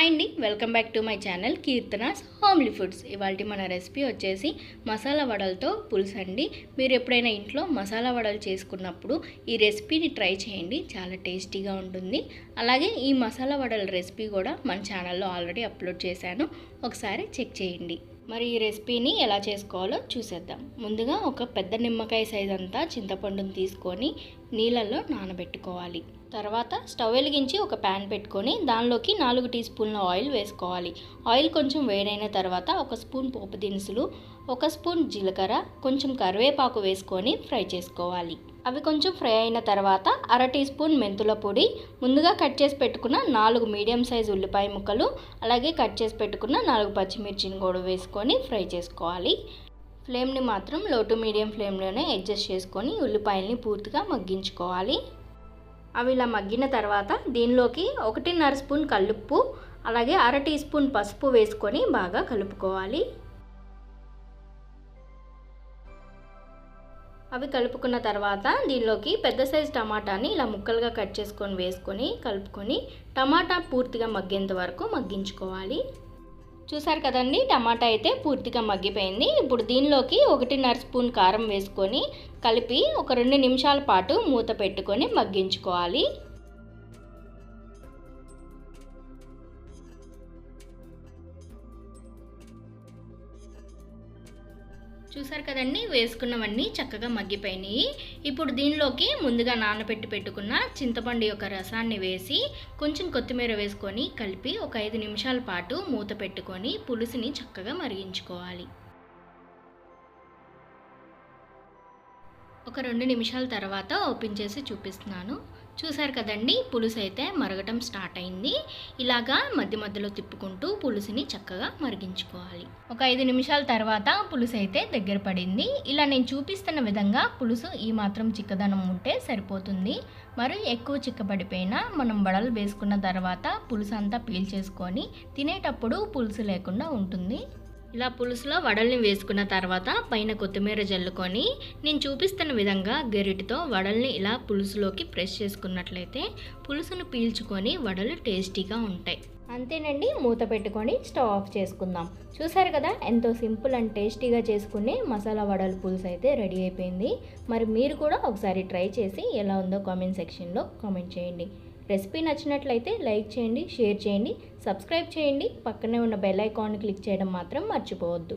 Hi అండి, welcome back to my channel Keerthana's homely foods. ఇవాళ మన రెసిపీ వచ్చేసి మసాలా వడలతో పులుసు అండి. మీరు ఎప్పుడైనా ఇంట్లో మసాలా వడలు చేసుకున్నప్పుడు ఈ రెసిపీని ట్రై చేయండి, చాలా టేస్టీగా ఉంటుంది. అలాగే ఈ మసాలా వడల రెసిపీ కూడా మన ఛానల్లో ఆల్రెడీ అప్లోడ్ చేశాను, ఒకసారి చెక్ చేయండి. మరి ఈ రెసిపీని ఎలా చేసుకోవాలో చూసేద్దాం. ముందుగా ఒక పెద్ద నిమ్మకాయ సైజ్ అంతా చింతపండుని తీసుకొని నీళ్ళల్లో నానబెట్టుకోవాలి. తర్వాత స్టవ్ వెలిగించి ఒక ప్యాన్ పెట్టుకొని దానిలోకి 4 టీ స్పూన్ల ఆయిల్ వేసుకోవాలి. ఆయిల్ కొంచెం వేడైన తర్వాత 1 స్పూన్ పోపు దినుసులు, 1 స్పూన్ జీలకర్ర, కొంచెం కరివేపాకు వేసుకొని ఫ్రై చేసుకోవాలి. అవి కొంచెం ఫ్రై అయిన తర్వాత 1/2 టీ స్పూన్ మెంతుల పొడి, ముందుగా కట్ చేసి పెట్టుకున్న 4 మీడియం సైజు ఉల్లిపాయ ముక్కలు, అలాగే కట్ చేసి పెట్టుకున్న 4 పచ్చిమిర్చిని కూడా వేసుకొని ఫ్రై చేసుకోవాలి. ఫ్లేమ్ని మాత్రం లో టు మీడియం ఫ్లేమ్లోనే అడ్జస్ట్ చేసుకొని ఉల్లిపాయల్ని పూర్తిగా మగ్గించుకోవాలి. అవి ఇలా మగ్గిన తర్వాత దీనిలోకి 1.5 స్పూన్ కల్లుప్పు, అలాగే 1/2 టీ స్పూన్ పసుపు వేసుకొని బాగా కలుపుకోవాలి. అవి కలుపుకున్న తర్వాత దీనిలోకి పెద్ద సైజు టమాటాని ఇలా ముక్కలుగా కట్ చేసుకొని వేసుకొని కలుపుకొని టమాటా పూర్తిగా మగ్గేంత వరకు మగ్గించుకోవాలి. చూసారు కదండి, టమాటా అయితే పూర్తిగా మగ్గిపోయింది. ఇప్పుడు దీనిలోకి 1.5 స్పూన్ కారం వేసుకొని కలిపి ఒక 2 నిమిషాల పాటు మూత పెట్టుకొని మగ్గించుకోవాలి. చూసారు కదండి, వేసుకున్నవన్నీ చక్కగా మగ్గిపోయినాయి. ఇప్పుడు దీనిలోకి ముందుగా నానబెట్టి పెట్టుకున్న చింతపండు యొక్క రసాన్ని వేసి కొంచెం కొత్తిమీర వేసుకొని కలిపి ఒక 5 నిమిషాల పాటు మూత పెట్టుకొని పులుసుని చక్కగా మరిగించుకోవాలి. ఒక 2 నిమిషాల తర్వాత ఓపెన్ చేసి చూపిస్తున్నాను. చూసారు కదండి, పులుసు అయితే మరగటం స్టార్ట్ అయింది. ఇలాగా మధ్య మధ్యలో తిప్పుకుంటూ పులుసుని చక్కగా మరిగించుకోవాలి. ఒక 5 నిమిషాల తర్వాత పులుసు అయితే దగ్గర పడింది. ఇలా నేను చూపిస్తున్న విధంగా పులుసు ఈ మాత్రం చిక్కదనం ఉంటే సరిపోతుంది. మరి ఎక్కువ చిక్కబడిపోయినా మనం వడలు వేసుకున్న తర్వాత పులుసు అంతా పీల్చేసుకొని తినేటప్పుడు పులుసు లేకుండా ఉంటుంది. ఇలా పులుసులో వడల్ని వేసుకున్న తర్వాత పైన కొత్తిమీర జల్లుకొని నేను చూపిస్తున్న విధంగా గరిటెతో వడల్ని ఇలా పులుసులోకి ప్రెస్ చేసుకున్నట్లయితే పులుసును పీల్చుకొని వడలు టేస్టీగా ఉంటాయి. అంతేనండి, మూత పెట్టుకొని స్టవ్ ఆఫ్ చేసుకుందాం. చూసారు కదా, ఎంతో సింపుల్ అండ్ టేస్టీగా చేసుకునే మసాలా వడల పులుసు అయితే రెడీ అయిపోయింది. మరి మీరు కూడా ఒకసారి ట్రై చేసి ఎలా ఉందో కామెంట్ సెక్షన్లో కామెంట్ చేయండి. రెసిపీ నచ్చినట్లయితే లైక్ చేయండి, షేర్ చేయండి, సబ్స్క్రైబ్ చేయండి. పక్కనే ఉన్న బెల్ ఐకాన్ని క్లిక్ చేయడం మాత్రం మర్చిపోవద్దు.